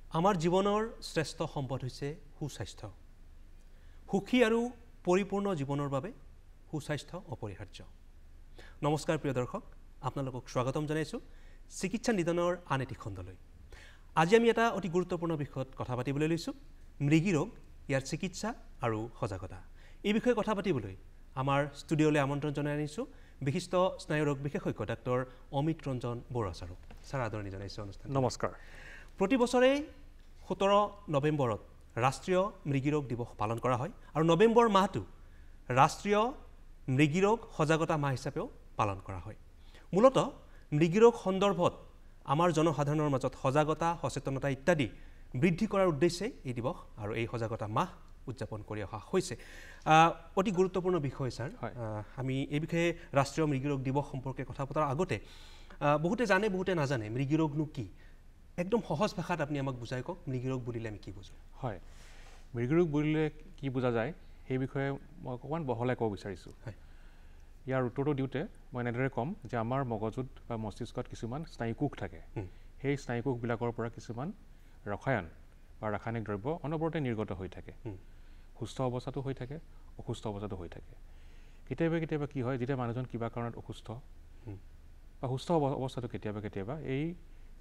আমাৰ জীৱনৰ শ্ৰেষ্ঠ সম্পদ হৈছে সুস্বাস্থ্য। সুখী আৰু পৰিপূৰ্ণ জীৱনৰ বাবে সুস্বাস্থ্য অপৰিহাৰ্য। নমস্কাৰ প্ৰিয় দৰ্শক, আপোনালোকক স্বাগতম জনাইছোঁ চিকিৎসা নিদানৰ আন এটি খণ্ডলৈ। আজি আমি এটা অতি গুৰুত্বপূৰ্ণ বিষয়ত কথা পাতিবলৈ লৈছোঁ, মৃগী ৰোগ, ইয়াৰ চিকিৎসা আৰু সজাগতা। এই বিষয়ে কথা পাতিবলৈ আমাৰ ষ্টুডিঅ'লৈ আমন্ত্ৰণ জনাই আনিছোঁ বিশিষ্ট স্নায়ুৰোগ বিশেষজ্ঞ ডাক্তৰ অমিত ৰঞ্জন বৰুৱা ছাৰক। ছাৰ, আদৰণি জনাইছোঁ অনুষ্ঠান। নমস্কাৰ। প্ৰতি বছৰে 17 নৱেম্বৰত ৰাষ্ট্ৰীয় মৃগী ৰোগ দিৱস পালন কৰা হয় আৰু নৱেম্বৰ মাহটো ৰাষ্ট্ৰীয় মৃগী ৰোগ সজাগতা মাহ হিচাপেও পালন কৰা হয়। মূলতঃ মৃগী ৰোগ সন্দৰ্ভত আমাৰ জনসাধাৰণৰ মাজত সজাগতা, সচেতনতা ইত্যাদি বৃদ্ধি কৰাৰ উদ্দেশ্যে এই দিৱস আৰু এই সজাগতা মাহ উদযাপন কৰি অহা হৈছে। অতি গুৰুত্বপূৰ্ণ বিষয় ছাৰ। আমি এই বিষয়ে ৰাষ্ট্ৰীয় মৃগী ৰোগ দিৱস সম্পৰ্কে কথা পতাৰ আগতে বহুতে জানে, বহুতে নাজানে মৃগী ৰোগনো কি। একদম সহজ ভাষাত আপুনি আমাক বুজাই কওক, মৃগী ৰোগ বুলিলে আমি কি বুজোঁ? হয়, মৃগী ৰোগ বুলিলে কি বুজা যায় সেই বিষয়ে মই অকণমান বহলাই ক'ব বিচাৰিছোঁ। ইয়াৰ উত্তৰটো দিওঁতে মই এনেদৰে ক'ম যে আমাৰ মগজুত বা মস্তিষ্কত কিছুমান স্নায়ুকোষ থাকে। সেই স্নায়ুকোষবিলাকৰ পৰা কিছুমান ৰসায়ন বা ৰাসায়নিক দ্ৰব্য অনবৰতে নিৰ্গত হৈ থাকে। সুস্থ অৱস্থাটো হৈ থাকে, অসুস্থ অৱস্থাটো হৈ থাকে। কেতিয়াবা কেতিয়াবা কি হয়, যেতিয়া মানুহজন কিবা কাৰণত অসুস্থ বা সুস্থ অৱস্থাটো কেতিয়াবা কেতিয়াবা এই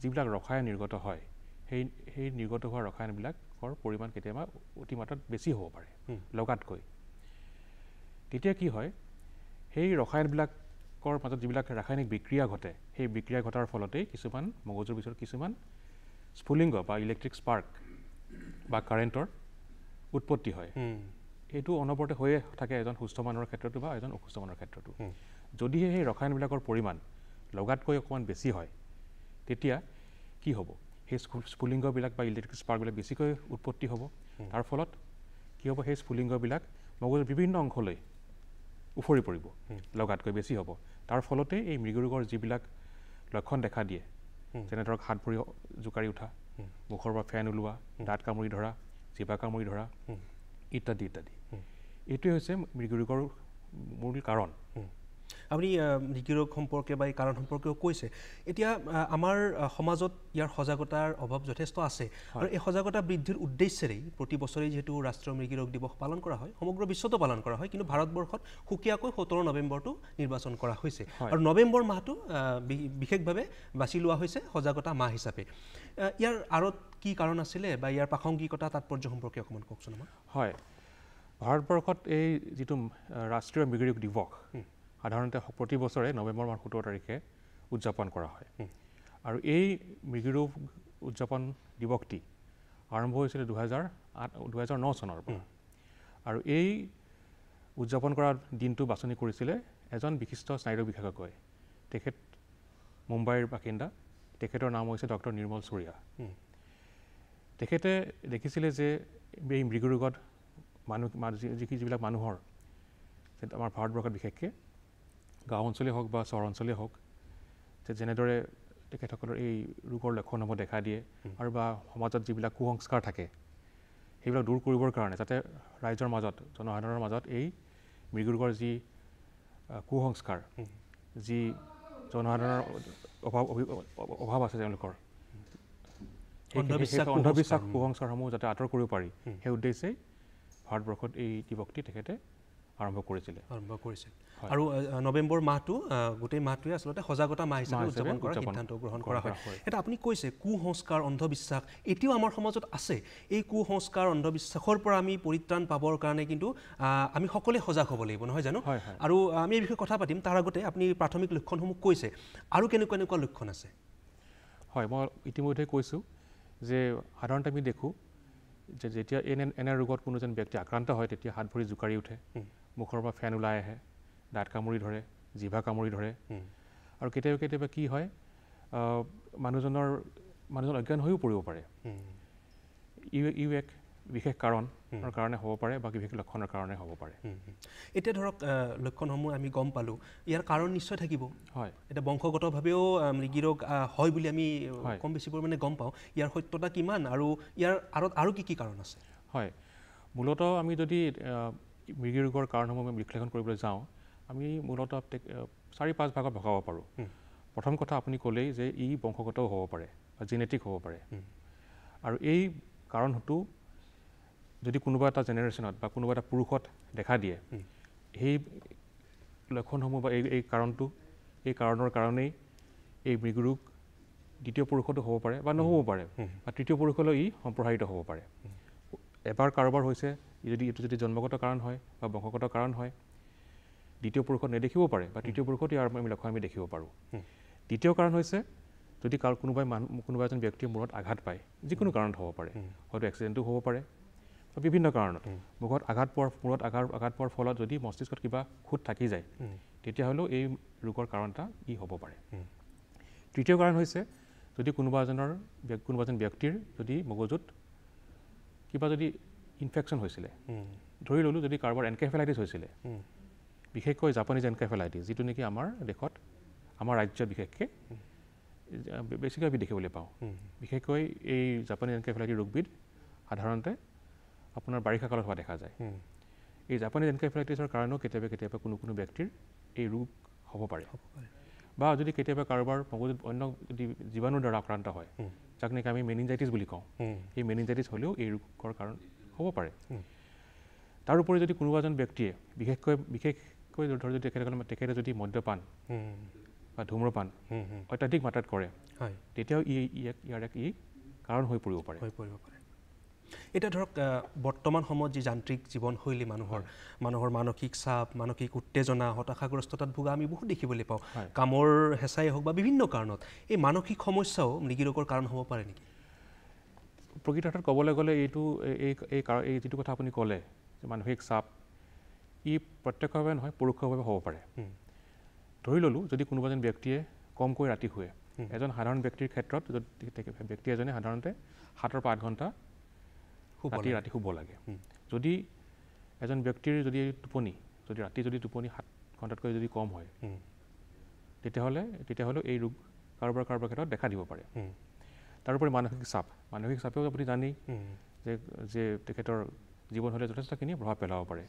যিবিলাক ৰসায়ন নিৰ্গত হয়, সেই নিৰ্গত হোৱা ৰসায়নবিলাকৰ পৰিমাণ কেতিয়াবা অতিমাত্ৰাত বেছি হ'ব পাৰে লগাতকৈ। তেতিয়া কি হয়, সেই ৰসায়নবিলাকৰ মাজত যিবিলাক ৰাসায়নিক বিক্ৰিয়া ঘটে, সেই বিক্ৰিয়া ঘটাৰ ফলতেই কিছুমান মগজুৰ ভিতৰত কিছুমান স্ফুলিংগ বা ইলেক্ট্ৰিক স্পাৰ্ক বা কাৰেণ্টৰ উৎপত্তি হয়। এইটো অনবৰতে হৈয়ে থাকে এজন সুস্থ মানুহৰ ক্ষেত্ৰতো বা এজন অসুস্থ মানুহৰ ক্ষেত্ৰতো। যদিহে সেই ৰসায়নবিলাকৰ পৰিমাণ লগাতকৈ অকণমান বেছি হয়, তেতিয়া কি হ'ব, সেই স্ফুলিংগবিলাক বা ইলেক্ট্ৰিক স্পাৰ্কবিলাক বেছিকৈ উৎপত্তি হ'ব। তাৰ ফলত কি হ'ব, সেই স্ফুলিংগবিলাক মগজুৰ বিভিন্ন অংশলৈ উফৰি পৰিব, লগাতকৈ বেছি হ'ব। তাৰ ফলতেই এই মৃগী ৰোগৰ যিবিলাক লক্ষণ দেখা দিয়ে, যেনে ধৰক হাত ভৰি জোকাৰি উঠা, মুখৰ পৰা ফেন ওলোৱা, দাঁত কামুৰি ধৰা, জিভা কামুৰি ধৰা ইত্যাদি ইত্যাদি, এইটোৱে হৈছে মৃগী ৰোগৰ মূল কাৰণ। আপুনি মৃগী ৰোগ সম্পৰ্কে বা এই কাৰণ সম্পৰ্কেও কৈছে। এতিয়া আমাৰ সমাজত ইয়াৰ সজাগতাৰ অভাৱ যথেষ্ট আছে আৰু এই সজাগতা বৃদ্ধিৰ উদ্দেশ্যেৰেই প্ৰতি বছৰেই যিহেতু ৰাষ্ট্ৰীয় মৃগী ৰোগ দিৱস পালন কৰা হয়, সমগ্ৰ বিশ্বতো পালন কৰা হয়, কিন্তু ভাৰতবৰ্ষত সুকীয়াকৈ 17 নৱেম্বৰটো নিৰ্বাচন কৰা হৈছে আৰু নৱেম্বৰ মাহটো বিশেষভাৱে বাছি লোৱা হৈছে সজাগতা মাহ হিচাপে। ইয়াৰ আঁৰত কি কাৰণ আছিলে বা ইয়াৰ প্ৰাসংগিকতা, তাৎপৰ্য সম্পৰ্কে অকণমান কওকচোন আমাক। হয়, ভাৰতবৰ্ষত এই যিটো ৰাষ্ট্ৰীয় মৃগী ৰোগ দিৱস সাধাৰণতে প্ৰতি বছৰে নৱেম্বৰ মাহৰ 17 তাৰিখে উদযাপন কৰা হয়। আৰু এই মৃগী ৰোগ উদযাপন দিৱসটি আৰম্ভ হৈছিলে 2009 চনৰ পৰা। আৰু এই উদযাপন কৰাৰ দিনটো বাছনি কৰিছিলে এজন বিশিষ্ট স্নায়ুৰোগ বিশেষজ্ঞই। তেখেত মুম্বাইৰ বাসিন্দা, তেখেতৰ নাম হৈছে ডক্টৰ নিৰ্মল চুৰীয়া। তেখেতে দেখিছিলে যে এই মৃগী ৰোগত যিবিলাক মানুহৰ আমাৰ ভাৰতবৰ্ষত বিশেষকৈ গাঁও অঞ্চলেই হওক বা চহৰ অঞ্চলেই হওক, যেনেদৰে তেখেতসকলৰ এই ৰোগৰ লক্ষণসমূহ দেখা দিয়ে আৰু বা সমাজত যিবিলাক কুসংস্কাৰ থাকে সেইবিলাক দূৰ কৰিবৰ কাৰণে, যাতে ৰাইজৰ মাজত, জনসাধাৰণৰ মাজত এই মৃগী ৰোগৰ যি কুসংস্কাৰ, যি জনসাধাৰণৰ অভাৱ আছে তেওঁলোকৰ, অন্ধবিশ্বাস কুসংস্কাৰসমূহ যাতে আঁতৰ কৰিব পাৰি, সেই উদ্দেশ্যেই ভাৰতবৰ্ষত এই দিৱসটি তেখেতে আৰম্ভ কৰিছিল। আৰু নৱেম্বৰ মাহটো গোটেই মাহটোৱে আচলতে সজাগতা মাহ হিচাপে উদযাপন কৰাৰ সিদ্ধান্ত গ্ৰহণ কৰা হয়। এতিয়া আপুনি কৈছে কুসংস্কাৰ, অন্ধবিশ্বাস এতিয়াও আমাৰ সমাজত আছে। এই কুসংস্কাৰ, অন্ধবিশ্বাসৰ পৰা আমি পৰিত্ৰাণ পাবৰ কাৰণে কিন্তু আমি সকলোৱে সজাগ হ'ব লাগিব, নহয় জানো? আৰু আমি এই বিষয়ে কথা পাতিম। তাৰ আগতে আপুনি প্ৰাথমিক লক্ষণসমূহ কৈছে, আৰু কেনেকুৱা কেনেকুৱা লক্ষণ আছে? হয়, মই ইতিমধ্যে কৈছোঁ যে সাধাৰণতে আমি দেখোঁ যে যেতিয়া এনে ৰোগত কোনো এজন ব্যক্তি আক্ৰান্ত হয়, তেতিয়া হাত ভৰি জোকাৰি উঠে, মুখৰ পৰা ফেন ওলাই আহে, দাঁত কামুৰি ধৰে, জিভা কামুৰি ধৰে। আৰু কেতিয়াবা কেতিয়াবা কি হয়, মানুহজন অজ্ঞান হৈও পৰিব পাৰে। ই এক বিশেষ কাৰণৰ কাৰণে হ'ব পাৰে বা বিশেষ লক্ষণৰ কাৰণে হ'ব পাৰে। এতিয়া ধৰক লক্ষণসমূহ আমি গম পালোঁ, ইয়াৰ কাৰণ নিশ্চয় থাকিব। হয়, এতিয়া বংশগতভাৱেও মৃগী ৰোগ হয় বুলি আমি কম বেছি পৰিমাণে গম পাওঁ। ইয়াৰ সত্যতা কিমান আৰু ইয়াৰ আঁৰত আৰু কি কি কাৰণ আছে? হয়, মূলতঃ আমি যদি মৃগী ৰোগৰ কাৰণসমূহ আমি বিশ্লেষণ কৰিবলৈ যাওঁ, আমি মূলতঃ 4-5 ভাগত ভগাব পাৰোঁ। প্ৰথম কথা আপুনি ক'লেই যে ই বংশগতও হ'ব পাৰে বা জেনেটিক হ'ব পাৰে। আৰু এই কাৰণটো যদি কোনোবা এটা জেনেৰেশ্যনত বা কোনোবা এটা পুৰুষত দেখা দিয়ে সেই লক্ষণসমূহ বা এই কাৰণৰ কাৰণেই এই মৃগৰোগ দ্বিতীয় পুৰুষতো হ'ব পাৰে বা নহ'ব পাৰে বা তৃতীয় পুৰুষলৈ ই সম্প্ৰসাৰিত হ'ব পাৰে। এবাৰ কাৰোবাৰ হৈছে এইটো যদি জন্মগত কাৰণ হয় বা বংশগত কাৰণ হয় দ্বিতীয় পুৰুষত নেদেখিব পাৰে বা তৃতীয় পুৰুষত ইয়াৰ লক্ষণ আমি দেখিব পাৰোঁ। দ্বিতীয় কাৰণ হৈছে যদি কোনোবা এজন ব্যক্তিয়ে মূৰত আঘাত পায়, যিকোনো কাৰণত হ'ব পাৰে, হয়তো এক্সিডেণ্টো হ'ব পাৰে বা বিভিন্ন কাৰণত মূৰত আঘাত পোৱাৰ ফলত যদি মস্তিষ্কত কিবা খুঁত থাকি যায় তেতিয়াহ'লেও এই ৰোগৰ কাৰণ এটা ই হ'ব পাৰে। তৃতীয় কাৰণ হৈছে যদি কোনোবা এজন ব্যক্তিৰ যদি মগজুত কিবা যদি ইনফেকশ্যন হৈছিলে, ধৰি ল'লোঁ যদি কাৰোবাৰ এনকেফেলাইটিছ হৈছিলে, বিশেষকৈ জাপানীজ এনকেফেলাইটিছ, যিটো নেকি আমাৰ দেশত আমাৰ ৰাজ্যত বিশেষকৈ বেছিকৈ আমি দেখিবলৈ পাওঁ। বিশেষকৈ এই জাপানীজ এনকেফেলাইটিছ ৰোগবিধ সাধাৰণতে আপোনাৰ বাৰিষা কালত হোৱা দেখা যায়। এই জাপানীজ এনকেফেলাইটিছৰ কাৰণেও কেতিয়াবা কোনো ব্যক্তিৰ এই ৰোগ হ'ব পাৰে বা যদি কেতিয়াবা কাৰোবাৰ মগজুত অন্য যদি জীৱাণুৰ দ্বাৰা আক্ৰান্ত হয়, যাক নেকি আমি মেনিনজাইটিছ বুলি কওঁ, এই মেনিনজাইটিছ হ'লেও এই ৰোগৰ কাৰণ হ'ব পাৰে। তাৰোপৰি যদি কোনোবা এজন ব্যক্তিয়ে বিশেষকৈ ধৰি যদি তেখেতে যদি মদ্যপান বা ধূম্ৰপান অত্যাধিক মাত্ৰাত কৰে তেতিয়াও ইয়াৰ এক কাৰণ হৈ পৰিব পাৰে। এতিয়া ধৰক বৰ্তমান সময়ত যি যান্ত্ৰিক জীৱনশৈলী মানুহৰ মানসিক চাপ, মানসিক উত্তেজনা, হতাশাগ্ৰস্ততাত ভোগা আমি বহুত দেখিবলৈ পাওঁ। কামৰ হেঁচাই হওক বা বিভিন্ন কাৰণত এই মানসিক সমস্যাও মৃগীৰোগৰ কাৰণ হ'ব পাৰে নেকি? প্ৰকৃত অৰ্থত ক'বলৈ গ'লে এই যিটো কথা আপুনি ক'লে যে মানসিক চাপ, ই প্ৰত্যক্ষভাৱে নহয় পৰোক্ষভাৱে হ'ব পাৰে। ধৰি ল'লোঁ যদি কোনোবা এজন ব্যক্তিয়ে কমকৈ ৰাতি শুৱে, এজন সাধাৰণ ব্যক্তিৰ ক্ষেত্ৰত ব্যক্তি এজনে সাধাৰণতে 7 পৰা 8 ঘণ্টা ৰাতি শুব লাগে। যদি এজন ব্যক্তিৰ যদি ৰাতি টোপনি 7 ঘণ্টাতকৈ যদি কম হয় তেতিয়াহ'লে এই ৰোগ কাৰোবাৰ ক্ষেত্ৰত দেখা দিব পাৰে। তাৰোপৰি মানসিক চাপেও আপুনি জানেই যে তেখেতৰ জীৱনশৈলী যথেষ্টখিনি প্ৰভাৱ পেলাব পাৰে।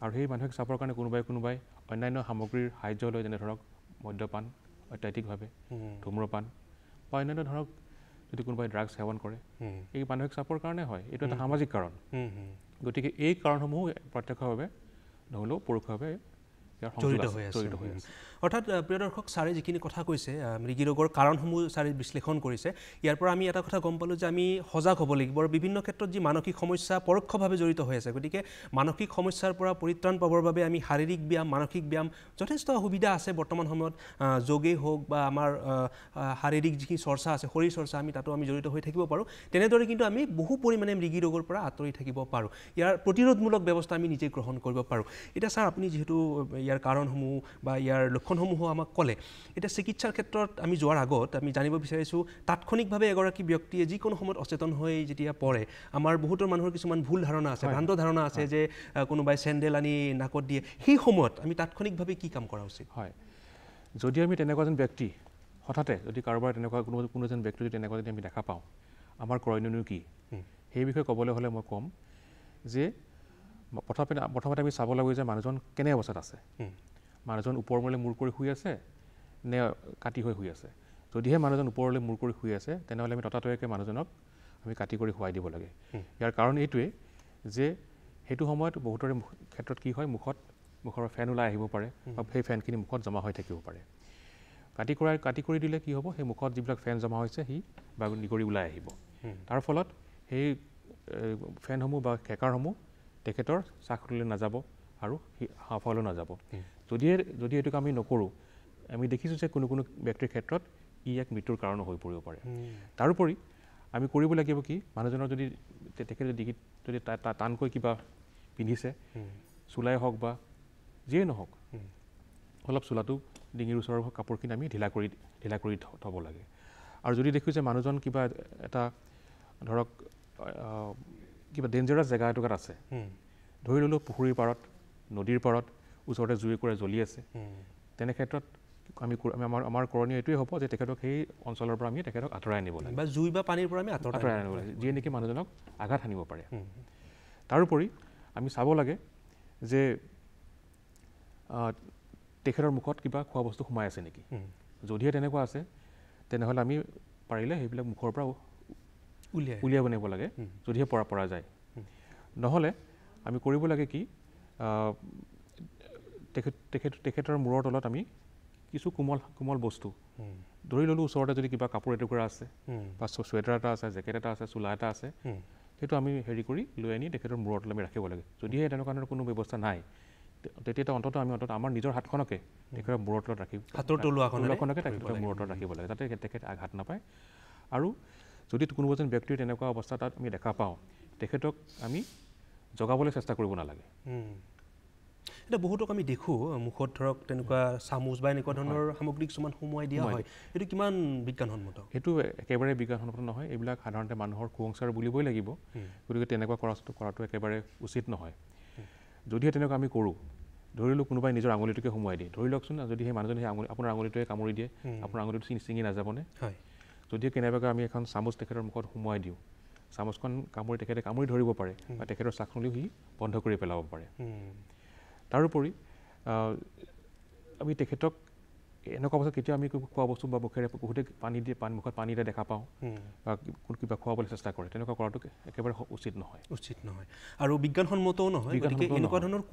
আৰু সেই মানসিক চাপৰ কাৰণে কোনোবাই অন্যান্য সামগ্ৰীৰ সাহায্য লয়, যেনে ধৰক মদ্যপান অত্যাধিকভাৱে, ধূম্ৰপান বা অন্যান্য ধৰক যদি কোনোবাই ড্ৰাগছ সেৱন কৰে, এই মানসিক চাপৰ কাৰণে হয়। এইটো এটা সামাজিক কাৰণ। গতিকে এই কাৰণসমূহ প্ৰত্যক্ষভাৱে নহ'লেও পৰোক্ষভাৱে জড়িত হৈ আছে। অৰ্থাৎ প্ৰিয় দৰ্শক, ছাৰে যিখিনি কথা কৈছে, মৃগীৰোগৰ কাৰণসমূহ ছাৰে বিশ্লেষণ কৰিছে। ইয়াৰ পৰা আমি এটা কথা গম পালোঁ যে আমি সজাগ হ'ব লাগিব আৰু বিভিন্ন ক্ষেত্ৰত যি মানসিক সমস্যা পৰোক্ষভাৱে জড়িত হৈ আছে, গতিকে মানসিক সমস্যাৰ পৰা পৰিত্ৰাণ পাবৰ বাবে আমি শাৰীৰিক ব্যায়াম, মানসিক ব্যায়াম যথেষ্ট সুবিধা আছে বৰ্তমান সময়ত। যোগেই হওক বা আমাৰ শাৰীৰিক যিখিনি চৰ্চা আছে, শৰীৰ চৰ্চা, তাতো আমি জড়িত হৈ থাকিব পাৰোঁ। তেনেদৰে কিন্তু আমি বহু পৰিমাণে মৃগীৰোগৰ পৰা আঁতৰি থাকিব পাৰোঁ। ইয়াৰ প্ৰতিৰোধমূলক ব্যৱস্থা আমি নিজে গ্ৰহণ কৰিব পাৰোঁ। এতিয়া ছাৰ, আপুনি যিহেতু ইয়াৰ কাৰণসমূহ বা ইয়াৰ লক্ষণসমূহ আমাক ক'লে, এতিয়া চিকিৎসাৰ ক্ষেত্ৰত আমি যোৱাৰ আগত আমি জানিব বিচাৰিছোঁ, তাৎক্ষণিকভাৱে এগৰাকী ব্যক্তিয়ে যিকোনো সময়ত অচেতন হৈ যেতিয়া পৰে, আমাৰ বহুতৰ মানুহৰ কিছুমান ভুল ধাৰণা আছে, ভ্ৰান্ত ধাৰণা আছে যে কোনোবাই চেণ্ডেল আনি নাকত দিয়ে, সেই সময়ত আমি তাৎক্ষণিকভাৱে কি কাম কৰা উচিত? হয়, যদি আমি তেনেকুৱা এজন ব্যক্তি হঠাতে যদি কাৰোবাৰ কোনো এজন ব্যক্তি যদি তেনেকুৱা যদি আমি দেখা পাওঁ, আমাৰ কৰণীয়নো কি, সেই বিষয়ে ক'বলৈ হ'লে মই ক'ম যে প্ৰথমতে আমি চাব লাগিব যে মানুহজন কেনে অৱস্থাত আছে। মানুহজন ওপৰমূৰলৈ মূৰ কৰি শুই আছে নে কাটি হৈ শুই আছে। যদিহে মানুহজন ওপৰলৈ মূৰ কৰি শুই আছে, তেনেহ'লে আমি ততাতৈয়াকৈ মানুহজনক আমি কাটি কৰি শুৱাই দিব লাগে। ইয়াৰ কাৰণ এইটোৱে যে সেইটো সময়ত বহুতৰে ক্ষেত্ৰত কি হয়, মুখৰ ফেন ওলাই আহিব পাৰে বা সেই ফেনখিনি মুখত জমা হৈ থাকিব পাৰে। কাটি কৰি দিলে কি হ'ব, সেই মুখত যিবিলাক ফেন জমা হৈছে সি বা নিগৰি ওলাই আহিব। তাৰ ফলত সেই ফেনসমূহ বা খেকাৰসমূহ তেখেতৰ শ্বাসলৈ নাযাব আৰু হাঁওফাওলৈ নাযাব। যদি এইটোক আমি নকৰোঁ, আমি দেখিছোঁ যে কোনো ব্যক্তিৰ ক্ষেত্ৰত ই এক মৃত্যুৰ কাৰণো হৈ পৰিব পাৰে। তাৰোপৰি আমি কৰিব লাগিব কি, মানুহজনৰ যদি তেখেতে ডিঙিত যদি টানকৈ কিবা পিন্ধিছে, চোলাই হওক বা যিয়েই নহওক, অলপ চোলাটো ডিঙিৰ ওচৰৰ কাপোৰখিনি আমি ঢিলা কৰি থ'ব লাগে। আৰু যদি দেখোঁ যে মানুহজন কিবা এটা ধৰক কিবা ডেঞ্জাৰাছ জেগা এটুকুৰাত আছে, ধৰি ল'লোঁ পুখুৰীৰ পাৰত, নদীৰ পাৰত, ওচৰতে জুই একুৰা জ্বলি আছে, তেনে ক্ষেত্ৰত আমাৰ কৰণীয় এইটোৱে হ'ব যে তেখেতক সেই অঞ্চলৰ পৰা আমি তেখেতক আঁতৰাই আনিব লাগে বা জুই বা পানীৰ পৰা আমি আঁতৰাই আনিব লাগে, যিয়ে নেকি মানুহজনক আঘাত সানিব পাৰে। তাৰোপৰি আমি চাব লাগে যে তেখেতৰ মুখত কিবা খোৱা বস্তু সোমাই আছে নেকি। যদিহে তেনেকুৱা আছে, তেনেহ'লে আমি পাৰিলে সেইবিলাক মুখৰ পৰা উলিয়াই বনাব লাগে যদিহে পৰা যায়। নহ'লে আমি কৰিব লাগে কি তেখেতৰ মূৰৰ তলত আমি কিছু কোমল বস্তু ধৰি ল'লোঁ, ওচৰতে যদি কিবা কাপোৰ এটুকুৰা আছে বা চুৱেটাৰ এটা আছে, জেকেট এটা আছে, চোলা এটা আছে, সেইটো আমি হেৰি কৰি লৈ আনি তেখেতৰ মূৰৰ তলত আমি ৰাখিব লাগে। যদিহে তেনেকুৱা ধৰণৰ কোনো ব্যৱস্থা নাই, তেতিয়া অন্ততঃ আমি আমাৰ নিজৰ হাতখনকে তেখেতৰ মূৰৰ তলত ৰাখিব, হাতৰ তলুৱাখনকে তেখেতৰ মূৰৰ তলত ৰাখিব লাগে, যাতে তেখেত আঘাত নাপায়। আৰু যদি কোনো এজন ব্যক্তিৰ তেনেকুৱা অৱস্থা তাত আমি দেখা পাওঁ, তেখেতক আমি জগাবলৈ চেষ্টা কৰিব নালাগে। এতিয়া বহুতক আমি দেখোঁ মুখত ধৰক তেনেকুৱা চামুচ বা এনেকুৱা ধৰণৰ সামগ্ৰী কিছুমান সোমোৱাই দিয়া হয়, এইটো কিমান বিজ্ঞানসন্মত? সেইটো একেবাৰে বিজ্ঞানসন্মত নহয়। এইবিলাক সাধাৰণতে মানুহৰ কুসংস্কাৰ বুলিবই লাগিব। গতিকে তেনেকুৱা কৰাটো একেবাৰে উচিত নহয়। যদিহে তেনেকুৱা আমি কৰোঁ, ধৰি লওক কোনোবাই নিজৰ আঙুলিটোকে সোমোৱাই দিয়ে, ধৰি লওকচোন যদি সেই মানুহজনে সেই আপোনাৰ আঙুলিটোৱে কামুৰি দিয়ে, আপোনাৰ আঙুলিটো ছিঙি নাযাবনে? যদিহে কেনেবাকৈ আমি এখন চামুচ তেখেতৰ মুখত সোমোৱাই দিওঁ, চামুচখন তেখেতে কামুৰি ধৰিব পাৰে বা তেখেতৰ চাকনলিও সি বন্ধ কৰি পেলাব পাৰে। তাৰোপৰি আমি তেখেতক এনেকুৱা অৱস্থাত কেতিয়াও আমি খোৱা বস্তু বা মুখেৰে বহুতে মুখত পানী দিয়া দেখা পাওঁ বা কিবা খুৱাবলৈ চেষ্টা কৰে, তেনেকুৱা কৰাটো একেবাৰে উচিত নহয়। আৰু বিজ্ঞানসন্মতও নহয়। গতিকে এনেকুৱা ধৰণৰ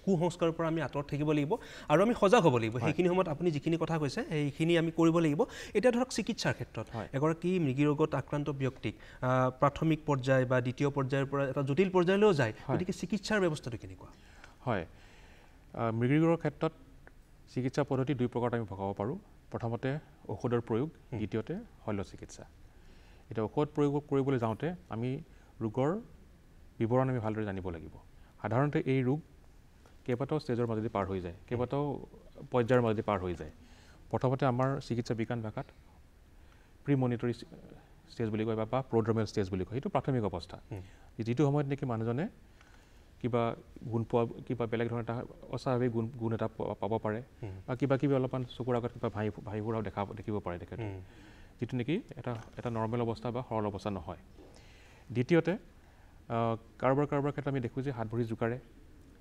কুসংস্কাৰৰ পৰা আমি আঁতৰত থাকিব লাগিব আৰু আমি সজাগ হ'ব লাগিব। সেইখিনি সময়ত আপুনি যিখিনি কথা কৈছে সেইখিনি আমি কৰিব লাগিব। এতিয়া ধৰক চিকিৎসাৰ ক্ষেত্ৰত এগৰাকী মৃগী ৰোগত আক্ৰান্ত ব্যক্তিক প্ৰাথমিক পৰ্যায় বা দ্বিতীয় পৰ্যায়ৰ পৰা এটা জটিল পৰ্যায়লৈও যায়, গতিকে চিকিৎসাৰ ব্যৱস্থাটো কেনেকুৱা? হয়, মৃগী ৰোগৰ ক্ষেত্ৰত চিকিৎসা পদ্ধতি দুই প্ৰকাৰত আমি ভগাব পাৰোঁ। প্ৰথমতে ঔষধৰ প্ৰয়োগ, দ্বিতীয়তে শল্য চিকিৎসা। এতিয়া ঔষধ প্ৰয়োগ কৰিবলৈ যাওঁতে আমি ৰোগৰ বিৱৰণ আমি ভালদৰে জানিব লাগিব। সাধাৰণতে এই ৰোগ কেইবাটাও ষ্টেজৰ মাজেদি পাৰ হৈ যায়, কেইবাটাও পৰ্যায়ৰ মাজেদি পাৰ হৈ যায়। প্ৰথমতে আমাৰ চিকিৎসা বিজ্ঞান ভাষাত প্ৰি মনিটৰী ষ্টেজ বুলি কয় বা প্ৰড্ৰমেল ষ্টেজ বুলি কয়। সেইটো প্ৰাথমিক অৱস্থা, যিটো সময়ত নেকি মানুহজনে কিবা বেলেগ ধৰণৰ এটা অস্বাভাৱিক গুণ এটা পাব পাৰে বা কিবা অলপমান চকুৰ আগত কিবা ভাহি ফুৰাও দেখিব পাৰে তেখেতে, যিটো নেকি এটা নৰ্মেল অৱস্থা বা সৰল অৱস্থা নহয়। দ্বিতীয়তে কাৰোবাৰ ক্ষেত্ৰত আমি দেখোঁ যে হাত ভৰি জোকাৰে,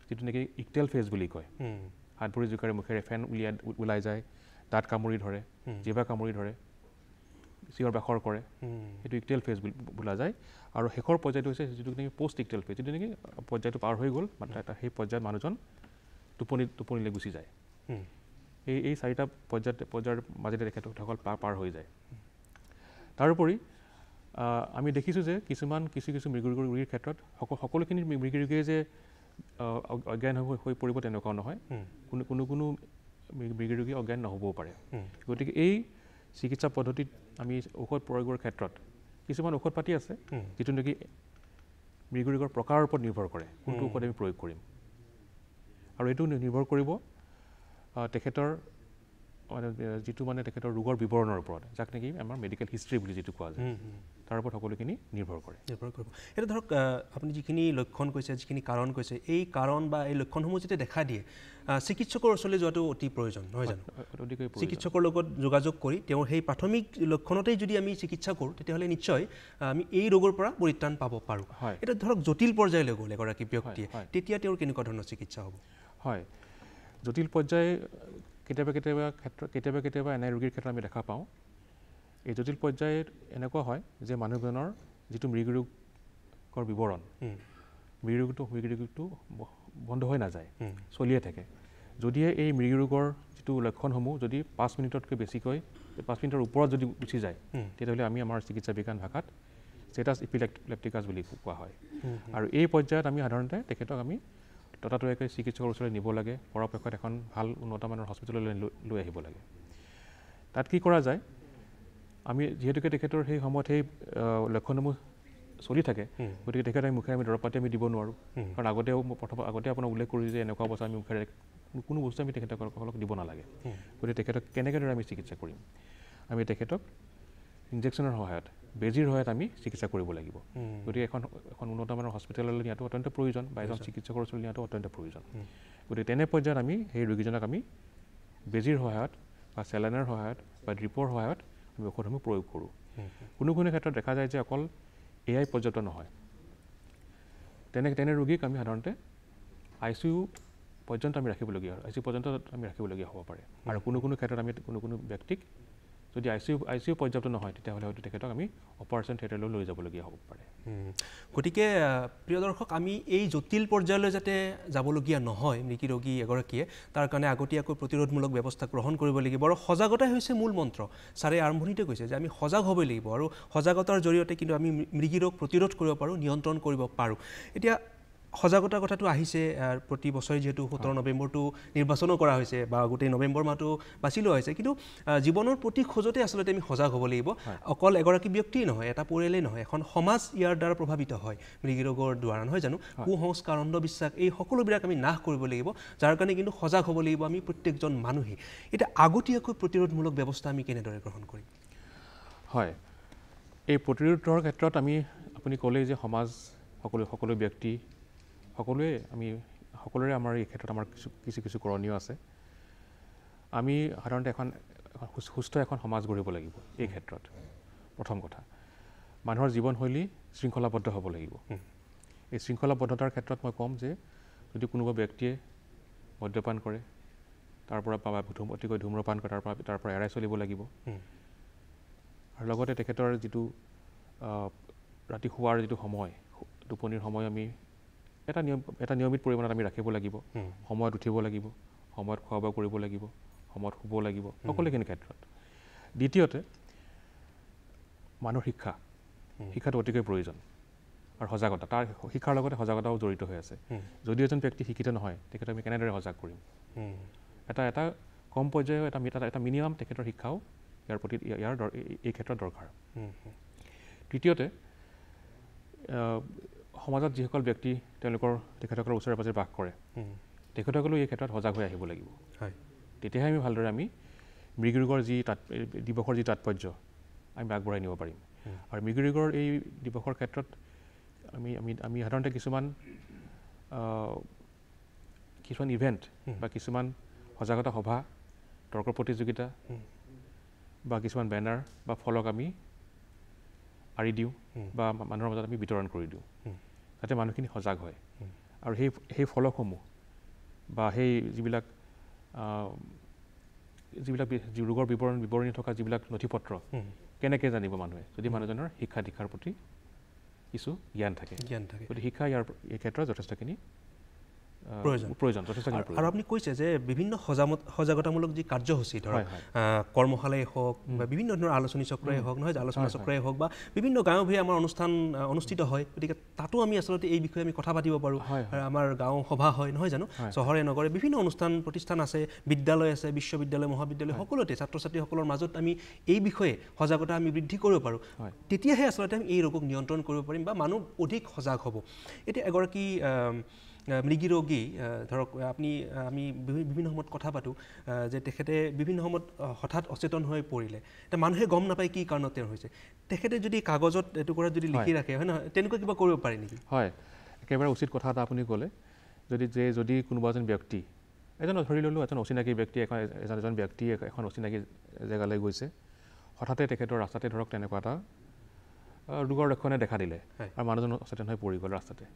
যিটো নেকি ইকটেল ফেজ বুলি কয়। হাত ভৰি জোকাৰে, মুখেৰে ফেন ওলাই যায়, দাঁত কামুৰি ধৰে, জিভা কামুৰি ধৰে, চিঞৰ বাখৰ কৰে, সেইটো ইকটেল ফেজ বোলা যায়। আৰু শেষৰ পৰ্যায়টো হৈছে যিটো নেকি পষ্ট ইকটেল ফেজ, যিটো নেকি পৰ্যায়টো পাৰ হৈ গ'ল, সেই পৰ্যায়ত মানুহজন টোপনিলৈ গুচি যায়। এই চাৰিটা পৰ্যায়ৰ মাজেদি তেখেতসকল পাৰ হৈ যায়। তাৰোপৰি আমি দেখিছোঁ যে কিছু মৃগী ৰোগীৰ ক্ষেত্ৰত সকলোখিনি মৃগী ৰোগীয়ে যে অজ্ঞান হৈ পৰিব তেনেকুৱাও নহয়। কোনো মৃগী ৰোগী অজ্ঞান নহ'বও পাৰে। গতিকে এই চিকিৎসা পদ্ধতিত আমি ঔষধ প্ৰয়োগৰ ক্ষেত্ৰত কিছুমান ঔষধ পাতি আছে, যিটো নেকি মৃগী ৰোগৰ প্ৰকাৰৰ ওপৰত নিৰ্ভৰ কৰে কোনটো ঔষধ আমি প্ৰয়োগ কৰিম। আৰু এইটো নিৰ্ভৰ কৰিব তেখেতৰ তেখেতৰ ৰোগৰ বিৱৰণৰ ওপৰত, যাক নেকি আমাৰ মেডিকেল হিষ্ট্ৰী বুলি যিটো কোৱা যায়, তাৰ ওপৰত সকলোখিনি নিৰ্ভৰ কৰিব। এতিয়া ধৰক আপুনি যিখিনি লক্ষণ কৈছে, যিখিনি কাৰণ কৈছে, এই কাৰণ বা এই লক্ষণসমূহ যেতিয়া দেখা দিয়ে চিকিৎসকৰ ওচৰলৈ যোৱাটো অতি প্ৰয়োজন, নহয় জানো? চিকিৎসকৰ লগত যোগাযোগ কৰি তেওঁৰ সেই প্ৰাথমিক লক্ষণতেই যদি আমি চিকিৎসা কৰোঁ, তেতিয়াহ'লে নিশ্চয় আমি এই ৰোগৰ পৰা পৰিত্ৰাণ পাব পাৰোঁ। এতিয়া ধৰক জটিল পৰ্যায়লৈ গ'ল এগৰাকী ব্যক্তিয়ে, তেতিয়া তেওঁৰ কেনেকুৱা ধৰণৰ চিকিৎসা হ'ব? হয়, জটিল পৰ্যায় কেতিয়াবা এনে ৰোগীৰ ক্ষেত্ৰত আমি দেখা পাওঁ। এই জটিল পৰ্যায়ত এনেকুৱা হয় যে মানুহজনৰ যিটো মৃগী ৰোগৰ বিৱৰণ, মৃগী ৰোগটো বন্ধ হৈ নাযায়, চলিয়ে থাকে। যদিহে এই মৃগী ৰোগৰ যিটো লক্ষণসমূহ যদি 5 মিনিটতকৈ বেছিকৈ 5 মিনিটৰ ওপৰত যদি গুচি যায়, তেতিয়াহ'লে আমি আমাৰ চিকিৎসা বিজ্ঞান ভাষাত ষ্টেটাছ ইপিলেপ্টিকাছ বুলি কোৱা হয়। আৰু এই পৰ্যায়ত আমি সাধাৰণতে তেখেতক আমি ততাতৈয়াকৈ চিকিৎসকৰ ওচৰলৈ নিব লাগে, পৰাপক্ষত এখন ভাল উন্নতমানৰ হস্পিটেললৈ লৈ আহিব লাগে। তাত কি কৰা যায়, আমি যিহেতুকে তেখেতৰ সেই সময়ত সেই লক্ষণসমূহ চলি থাকে, গতিকে তেখেতে মুখেৰে আমি দৰৱ পাতি আমি দিব নোৱাৰোঁ। কাৰণ আগতে আপোনাক উল্লেখ কৰিছোঁ যে এনেকুৱা অৱস্থা আমি মুখেৰে কোনো বস্তু আমি তেখেতসকলক দিব নালাগে। গতিকে তেখেতক কেনেদৰে আমি চিকিৎসা কৰিম? আমি তেখেতক ইনজেকশ্যনৰ সহায়ত, বেজীৰ সহায়ত আমি চিকিৎসা কৰিব লাগিব। গতিকে এখন উন্নতমানৰ হস্পিটেললৈ নিয়াটো অত্যন্ত প্ৰয়োজন বা এজন চিকিৎসকৰ ওচৰলৈ নিয়াটো অত্যন্ত প্ৰয়োজন। গতিকে তেনে পৰ্যায়ত আমি সেই ৰোগীজনক আমি বেজীৰ সহায়ত বা চেলাইনৰ সহায়ত বা ড্ৰিপৰ সহায়ত আমি ঔষধসমূহ প্ৰয়োগ কৰোঁ। কোনো ক্ষেত্ৰত দেখা যায় যে অকল এয়াই পৰ্যাপ্ত নহয়। তেনে ৰোগীক আমি সাধাৰণতে ICU পৰ্যন্ত আমি ৰাখিবলগীয়া হ'ব পাৰে। আৰু কোনো ক্ষেত্ৰত আমি কোনো ব্যক্তিক যদি আই চি ইউ পৰ্যাপ্ত নহয় তেতিয়াহ'লে হয়তো তেখেতক আমি অপাৰেশ্যন থিয়েটাৰলৈ লৈ যাবলগীয়া হ'ব পাৰে। গতিকে প্ৰিয় দৰ্শক, আমি এই জটিল পৰ্যায়লৈ যাতে যাবলগীয়া নহয় মৃগী ৰোগী এগৰাকীয়ে, তাৰ কাৰণে আগতীয়াকৈ প্ৰতিৰোধমূলক ব্যৱস্থা গ্ৰহণ কৰিব লাগিব আৰু সজাগতাই হৈছে মূল মন্ত্ৰ। ছাৰে আৰম্ভণিতে কৈছে যে আমি সজাগ হ'ব লাগিব আৰু সজাগতাৰ জৰিয়তে কিন্তু আমি মৃগী ৰোগ প্ৰতিৰোধ কৰিব পাৰোঁ, নিয়ন্ত্ৰণ কৰিব পাৰোঁ। এতিয়া সজাগতাৰ কথাটো আহিছে, প্ৰতি বছৰে যিহেতু 17 নৱেম্বৰটো নিৰ্বাচনো কৰা হৈছে বা গোটেই নৱেম্বৰ মাহটো বাছি লোৱা হৈছে, কিন্তু জীৱনৰ প্ৰতি খোজতে আচলতে আমি সজাগ হ'ব লাগিব। অকল এগৰাকী ব্যক্তিয়েই নহয়, এটা পৰিয়ালেই নহয়, এখন সমাজ ইয়াৰ দ্বাৰা প্ৰভাৱিত হয় মৃগী ৰোগৰ দ্বাৰা, নহয় জানো? কুসংস্কাৰ, অন্ধবিশ্বাস এই সকলোবিলাক আমি নাশ কৰিব লাগিব, যাৰ কাৰণে কিন্তু সজাগ হ'ব লাগিব আমি প্ৰত্যেকজন মানুহেই। এতিয়া আগতীয়াকৈ প্ৰতিৰোধমূলক ব্যৱস্থা আমি কেনেদৰে গ্ৰহণ কৰিম? হয়, এই প্ৰতিৰোধৰ ক্ষেত্ৰত আপুনি ক'লেই যে সমাজ, সকলো ব্যক্তি, সকলোৰে আমাৰ এই ক্ষেত্ৰত আমাৰ কিছু কৰণীয় আছে। আমি সাধাৰণতে এখন সুস্থ এখন সমাজ গঢ়িব লাগিব। এই ক্ষেত্ৰত প্ৰথম কথা, মানুহৰ জীৱনশৈলী শৃংখলাবদ্ধ হ'ব লাগিব। এই শৃংখলাবদ্ধতাৰ ক্ষেত্ৰত মই ক'ম যে যদি কোনোবা ব্যক্তিয়ে মদ্যপান কৰে, তাৰ পৰা অতিকৈ ধূম্ৰপান কৰে, তাৰ পৰা এৰাই চলিব লাগিব। আৰু লগতে তেখেতৰ যিটো ৰাতি শোৱাৰ যিটো সময়, টোপনিৰ সময় আমি এটা নিয়মিত পৰিমাণত আমি ৰাখিব লাগিব। সময়ত উঠিব লাগিব, সময়ত খোৱা বোৱা কৰিব লাগিব, সময়ত শুব লাগিব, সকলোখিনি ক্ষেত্ৰত। দ্বিতীয়তে মানুহৰ শিক্ষাটো অতিকৈ প্ৰয়োজন আৰু সজাগতা, তাৰ শিক্ষাৰ লগতে সজাগতাও জড়িত হৈ আছে। যদি এজন ব্যক্তি শিক্ষিত নহয়, তেখেতক আমি কেনেদৰে সজাগ কৰিম? এটা কম পৰ্যায়ৰ এটা মিনিমাম তেখেতৰ শিক্ষাও এই ক্ষেত্ৰত দৰকাৰ। তৃতীয়তে, সমাজত যিসকল ব্যক্তি তেখেতসকলৰ ওচৰে পাজৰে বাস কৰে, তেখেতসকলেও এই ক্ষেত্ৰত সজাগ হৈ আহিব লাগিব। তেতিয়াহে আমি ভালদৰে মৃগী ৰোগৰ দিৱসৰ যি তাৎপৰ্য আমি আগবঢ়াই নিব পাৰিম। আৰু মৃগী ৰোগৰ এই দিৱসৰ ক্ষেত্ৰত আমি সাধাৰণতে কিছুমান ইভেণ্ট বা কিছুমান সজাগতা সভা, তৰ্ক প্ৰতিযোগিতা বা কিছুমান বেনাৰ বা ফলক আমি আঁৰি দিওঁ বা মানুহৰ মাজত আমি বিতৰণ কৰি দিওঁ, যাতে মানুহখিনি সজাগ হয়। আৰু সেই ফলকসমূহ বা সেই যিবিলাক ৰোগৰ বিৱৰণী থকা যিবিলাক নথিপত্ৰ কেনেকৈ জানিব মানুহে, যদি মানুহজনৰ শিক্ষা দীক্ষাৰ প্ৰতি কিছু জ্ঞান থাকে। গতিকে শিক্ষা এই ক্ষেত্ৰত যথেষ্টখিনি প্ৰয়োজন। আৰু আপুনি কৈছে যে বিভিন্ন সজাগতামূলক যি কাৰ্যসূচী, ধৰক কৰ্মশালাই হওক বা বিভিন্ন ধৰণৰ আলোচনী চক্ৰই হওক, নহয় আলোচনা চক্ৰই হওক বা বিভিন্ন গাঁৱে আমাৰ অনুষ্ঠান অনুষ্ঠিত হয়, গতিকে তাতো আমি আচলতে এই বিষয়ে আমি কথা পাতিব পাৰোঁ। আমাৰ গাঁও সভা হয়, নহয় জানো? চহৰে নগৰে বিভিন্ন অনুষ্ঠান প্ৰতিষ্ঠান আছে, বিদ্যালয় আছে, বিশ্ববিদ্যালয়, মহাবিদ্যালয়, সকলোতে ছাত্ৰ ছাত্ৰীসকলৰ মাজত আমি এই বিষয়ে সজাগতা আমি বৃদ্ধি কৰিব পাৰোঁ। তেতিয়াহে আচলতে আমি এই ৰোগক নিয়ন্ত্ৰণ কৰিব পাৰিম বা মানুহ অধিক সজাগ হ'ব। এতিয়া এগৰাকী মৃগী ৰোগী, ধৰক আমি বিভিন্ন সময়ত কথা পাতোঁ যে তেখেতে বিভিন্ন সময়ত হঠাৎ অচেতন হৈ পৰিলে, এতিয়া মানুহে গম নাপায় কি কাৰণত তেওঁ হৈছে। তেখেতে যদি কাগজত এটুকুৰাত যদি লিখি ৰাখে, হয় নহয়, তেনেকুৱা কিবা কৰিব পাৰে নেকি? হয়, একেবাৰে উচিত কথা এটা আপুনি ক'লে। যদি কোনোবা এজন ব্যক্তি, ধৰি ল'লোঁ এজন অচিনাকি ব্যক্তি, এজন ব্যক্তি এখন অচিনাকি জেগালৈ গৈছে, হঠাতে তেখেতৰ ৰাস্তাতে ধৰক তেনেকুৱা এটা ৰোগৰ লক্ষণে দেখা দিলে আৰু মানুহজন অচেতন হৈ পৰি গ'ল ৰাস্তাতে।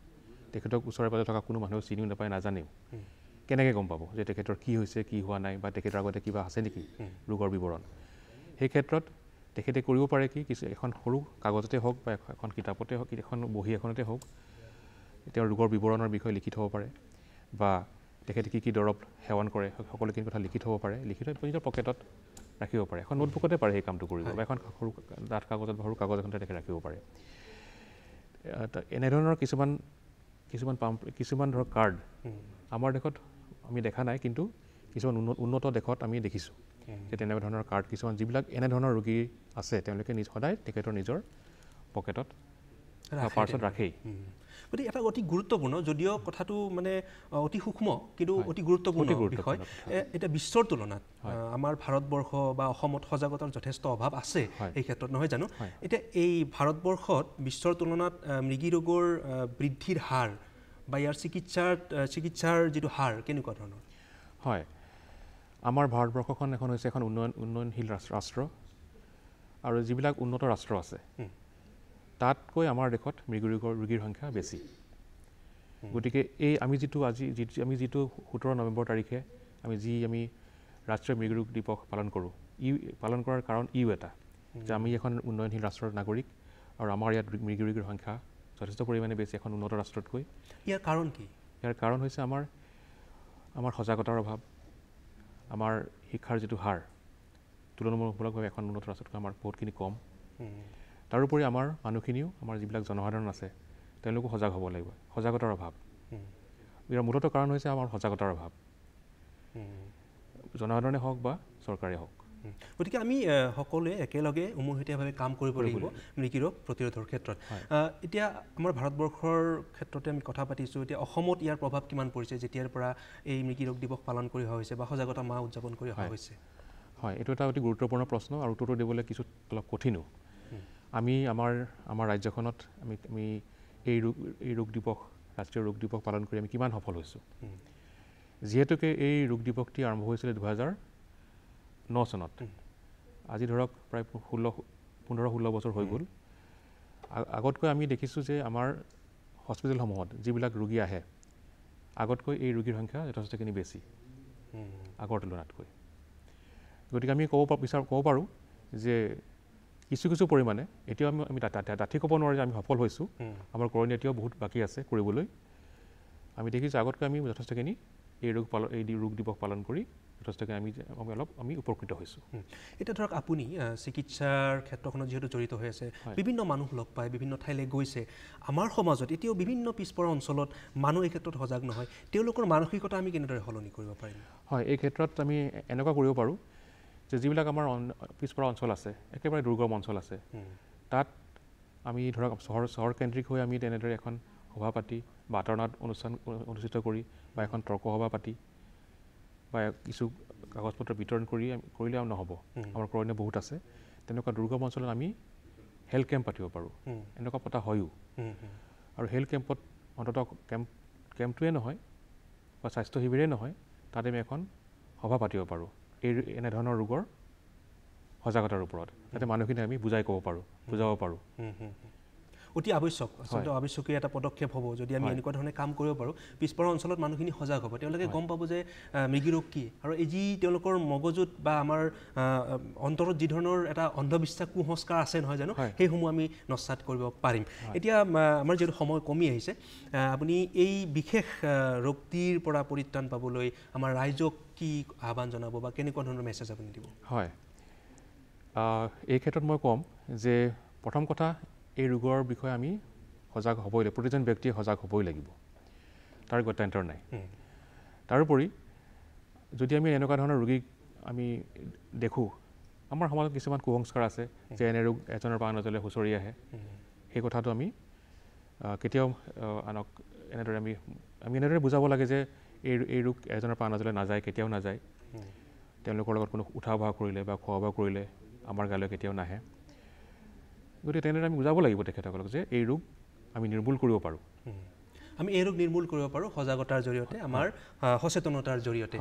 তেখেতক ওচৰে পাজৰে থকা কোনো মানুহে চিনিও নাপায়, নাজানেও, কেনেকৈ গম পাব যে তেখেতৰ কি হৈছে, কি হোৱা নাই, বা তেখেতৰ আগতে কিবা আছে নেকি ৰোগৰ বিৱৰণ? সেই ক্ষেত্ৰত তেখেতে কৰিব পাৰে কি, এখন সৰু কাগজতে হওক বা এখন কিতাপতে হওক, এখন বহী এখনতে হওক, তেওঁৰ ৰোগৰ বিৱৰণৰ বিষয়ে লিখি থ'ব পাৰে, বা তেখেতে কি দৰৱ সেৱন কৰে সকলোখিনি কথা লিখি থ'ব পাৰে, লিখি থৈ নিজৰ পকেটত ৰাখিব পাৰে। এখন নোটবুকতে পাৰে সেই কামটো কৰিব, বা এখন সৰু ডাঠ কাগজত বা সৰু কাগজ এখনতে তেখেতে ৰাখিব পাৰে। এনেধৰণৰ কিছুমান ধৰক কাৰ্ড আমাৰ দেশত আমি দেখা নাই, কিন্তু কিছুমান উন্নত দেশত আমি দেখিছোঁ যে তেনেধৰণৰ কাৰ্ড কিছুমান যিবিলাক এনেধৰণৰ ৰোগী আছে, তেওঁলোকে সদায় তেখেতৰ নিজৰ পকেটত বা পাৰ্চত ৰাখেই। গতিকে এটা অতি গুৰুত্বপূৰ্ণ, যদিও কথাটো অতি সূক্ষ্ম কিন্তু অতি গুৰুত্বপূৰ্ণ বিষয়। এতিয়া বিশ্বৰ তুলনাত আমাৰ ভাৰতবৰ্ষ বা অসমত সজাগতাৰ যথেষ্ট অভাৱ আছে এই ক্ষেত্ৰত, নহয় জানো? এতিয়া এই ভাৰতবৰ্ষত বিশ্বৰ তুলনাত মৃগী ৰোগৰ বৃদ্ধিৰ হাৰ বা ইয়াৰ চিকিৎসাৰ যিটো হাৰ কেনেকুৱা ধৰণৰ? হয়, আমাৰ ভাৰতবৰ্ষখন হৈছে এখন উন্নয়নশীল ৰাষ্ট্ৰ, আৰু যিবিলাক উন্নত ৰাষ্ট্ৰ আছে তাতকৈ আমাৰ দেশত মৃগী ৰোগীৰ সংখ্যা বেছি। গতিকে আমি যিটো 17 নৱেম্বৰ তাৰিখে আমি ৰাষ্ট্ৰীয় মৃগী ৰোগ দিৱস পালন কৰোঁ, পালন কৰাৰ কাৰণ ইও এটা যে আমি এখন উন্নয়নশীল ৰাষ্ট্ৰৰ নাগৰিক আৰু আমাৰ ইয়াত মৃগী ৰোগীৰ সংখ্যা যথেষ্ট পৰিমাণে বেছি এখন উন্নত ৰাষ্ট্ৰতকৈ। ইয়াৰ কাৰণ কি? ইয়াৰ কাৰণ হৈছে আমাৰ সজাগতাৰ অভাৱ, আমাৰ শিক্ষাৰ যিটো হাৰ তুলনামূলকভাৱে এখন উন্নত ৰাষ্ট্ৰতকৈ আমাৰ বহুতখিনি কম। তাৰোপৰি আমাৰ মানুহখিনিও আমাৰ যিবিলাক জনসাধাৰণ আছে তেওঁলোকো সজাগ হ'ব লাগিব, সজাগতাৰ অভাৱ। ইয়াৰ মূলতঃ কাৰণ হৈছে আমাৰ সজাগতাৰ অভাৱ, জনসাধাৰণে হওক বা চৰকাৰে হওক। গতিকে আমি সকলোৱে একেলগে উমৈহতীয়াভাৱে কাম কৰিব লাগিব মৃগী ৰোগ প্ৰতিৰোধৰ ক্ষেত্ৰত। এতিয়া আমাৰ ভাৰতবৰ্ষৰ ক্ষেত্ৰতে আমি কথা পাতিছোঁ, এতিয়া অসমত ইয়াৰ প্ৰভাৱ কিমান পৰিছে যেতিয়াৰ পৰা এই মৃগী ৰোগ দিৱস পালন কৰি অহা হৈছে বা সজাগতা মাহ উদযাপন কৰি অহা হৈছে? হয়, এইটো এটা অতি গুৰুত্বপূৰ্ণ প্ৰশ্ন আৰু উত্তৰটো দিবলৈ কিছু অলপ কঠিনো। আমি আমাৰ ৰাজ্যখনত আমি এই ৰোগ দিৱস, ৰাষ্ট্ৰীয় ৰোগ দিৱস পালন কৰি আমি কিমান সফল হৈছোঁ। যিহেতুকে এই ৰোগ দিৱসটি আৰম্ভ হৈছিলে 2009 চনত, আজি ধৰক প্ৰায় 15-16 বছৰ হৈ গ'ল। আগতকৈ আমি দেখিছোঁ যে আমাৰ হস্পিটেলসমূহত যিবিলাক ৰোগী আহে আগতকৈ এই ৰোগীৰ সংখ্যা যথেষ্টখিনি বেছি আগৰ তুলনাতকৈ। গতিকে আমি ক'ব পাৰোঁ যে কিছু পৰিমাণে এতিয়াও আমি ডাঠি ক'ব নোৱাৰোঁ যে আমি সফল হৈছোঁ। আমাৰ কৰণীয় এতিয়াও বহুত বাকী আছে কৰিবলৈ। আমি দেখিছোঁ আগতকৈ আমি যথেষ্টখিনি এই ৰোগ দিৱস পালন কৰি যথেষ্টখিনি আমি উপকৃত হৈছোঁ। এতিয়া ধৰক আপুনি চিকিৎসাৰ ক্ষেত্ৰখনত যিহেতু জড়িত হৈ আছে, বিভিন্ন মানুহ লগ পায়, বিভিন্ন ঠাইলৈ গৈছে। আমাৰ সমাজত এতিয়াও বিভিন্ন পিছপৰা অঞ্চলত মানুহ এই ক্ষেত্ৰত সজাগ নহয়, তেওঁলোকৰ মানসিকতা আমি কেনেদৰে সলনি কৰিব পাৰিম? হয়, এই ক্ষেত্ৰত আমি এনেকুৱা কৰিব পাৰোঁ যে যিবিলাক আমাৰ পিছপৰা অঞ্চল আছে, একেবাৰে দুৰ্গম অঞ্চল আছে, তাত আমি ধৰক চহৰকেন্দ্ৰিক হৈ আমি তেনেদৰে এখন সভা পাতি বা আঁতৰণাত অনুষ্ঠান অনুষ্ঠিত কৰি বা এখন তৰ্ক সভা পাতি বা কিছু কাগজ পত্ৰ বিতৰণ কৰিলে আৰু নহ'ব। আমাৰ কৰণীয় বহুত আছে। তেনেকুৱা দুৰ্গম অঞ্চলত আমি হেল্থ কেম্প পাতিব পাৰোঁ, এনেকুৱা পতা হয়ো। আৰু হেল্থ কেম্পত অন্ততঃ কেম্পটোৱে নহয় বা স্বাস্থ্য শিবিৰেই নহয়, তাত আমি এখন সভা পাতিব পাৰোঁ এনেধৰণৰ ৰোগৰ সজাগতাৰ ওপৰত, যাতে মানুহখিনি আমি বুজাব পাৰোঁ। অতি আৱশ্যক, আচলতে আৱশ্যকীয় এটা পদক্ষেপ হ'ব যদি আমি এনেকুৱা ধৰণে কাম কৰিব পাৰোঁ। পিছপৰা অঞ্চলত মানুহখিনি সজাগ হ'ব, তেওঁলোকে গম পাব যে মৃগী ৰোগ কি, আৰু এই যি তেওঁলোকৰ মগজুত বা আমাৰ অন্তৰত যি ধৰণৰ এটা অন্ধবিশ্বাস কুসংস্কাৰ আছে নহয় জানো, সেইসমূহ আমি নস্যাৎ কৰিব পাৰিম। এতিয়া আমাৰ যিহেতু সময় কমি আহিছে, আপুনি এই বিশেষ ৰোগটিৰ পৰা পৰিত্ৰাণ পাবলৈ আমাৰ ৰাইজক কি আহ্বান জনাব বা কেনেকুৱা ধৰণৰ মেছেজ আপুনি দিব? হয়, এই ক্ষেত্ৰত মই ক'ম যে প্ৰথম কথা, এই ৰোগৰ বিষয়ে আমি সজাগ হ'বই লাগিব, প্ৰতিজন ব্যক্তিয়ে সজাগ হ'বই লাগিব, তাৰ গত্যন্তৰ নাই। তাৰোপৰি যদি আমি এনেকুৱা ধৰণৰ ৰোগীক আমি দেখোঁ, আমাৰ সমাজত কিছুমান কুসংস্কাৰ আছে যে এনে ৰোগ এজনৰ পৰা আন এজনলৈ হুঁচৰি আহে, সেই কথাটো আমি কেতিয়াও আনক এনেদৰে আমি এনেদৰে বুজাব লাগে যে এই ৰোগ এজনৰ পৰা আন এজনলৈ নাযায়, কেতিয়াও নাযায়। তেওঁলোকৰ লগত কোনো উঠা বহা কৰিলে বা খোৱা বোৱা কৰিলে আমাৰ গালৈ কেতিয়াও নাহে। গতিকে তেনেদৰে আমি বুজাব লাগিব তেখেতসকলক যে এই ৰোগ আমি নিৰ্মূল কৰিব পাৰোঁ। আমি এই ৰোগ নিৰ্মূল কৰিব পাৰোঁ সজাগতাৰ জৰিয়তে, আমাৰ সচেতনতাৰ জৰিয়তে।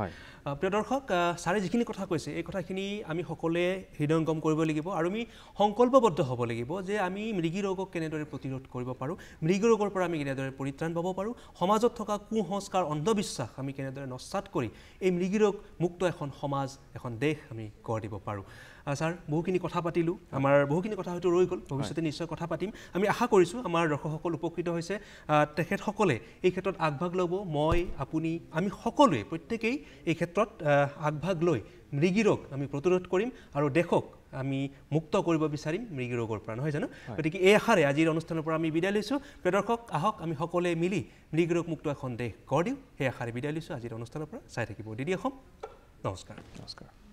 প্ৰিয় দৰ্শক, ছাৰে যিখিনি কথা কৈছে এই কথাখিনি আমি সকলোৱে হৃদয়ংগম কৰিব লাগিব আৰু আমি সংকল্পবদ্ধ হ'ব লাগিব যে আমি মৃগী ৰোগক কেনেদৰে প্ৰতিৰোধ কৰিব পাৰোঁ, মৃগী ৰোগৰ পৰা আমি কেনেদৰে পৰিত্ৰাণ পাব পাৰোঁ, সমাজত থকা কুসংস্কাৰ অন্ধবিশ্বাস আমি কেনেদৰে নস্যাৎ কৰি এই মৃগী ৰোগ মুক্ত এখন সমাজ, এখন দেশ আমি গঢ় দিব পাৰোঁ। ছাৰ, বহুখিনি কথা পাতিলোঁ, আমাৰ বহুখিনি কথা হয়তো ৰৈ গ'ল, ভৱিষ্যতে নিশ্চয় কথা পাতিম। আমি আশা কৰিছোঁ আমাৰ দৰ্শকসকল উপকৃত হৈছে, তেখেতসকলে এই ক্ষেত্ৰত আগভাগ ল'ব। মই, আপুনি, আমি সকলোৱে প্ৰত্যেকেই এই ক্ষেত্ৰত আগভাগ লৈ মৃগী ৰোগ আমি প্ৰতিৰোধ কৰিম আৰু দেশক আমি মুক্ত কৰিব বিচাৰিম মৃগী ৰোগৰ পৰা, নহয় জানো? গতিকে এই আশাৰে আজিৰ অনুষ্ঠানৰ পৰা আমি বিদায় লৈছোঁ। প্ৰিয় দৰ্শক, আহক আমি সকলোৱে মিলি মৃগী ৰোগ মুক্ত এখন দেশ গঢ় দিওঁ, সেই আশাৰে বিদায় লৈছোঁ আজিৰ অনুষ্ঠানৰ পৰা। চাই থাকিব DD অসম। নমস্কাৰ।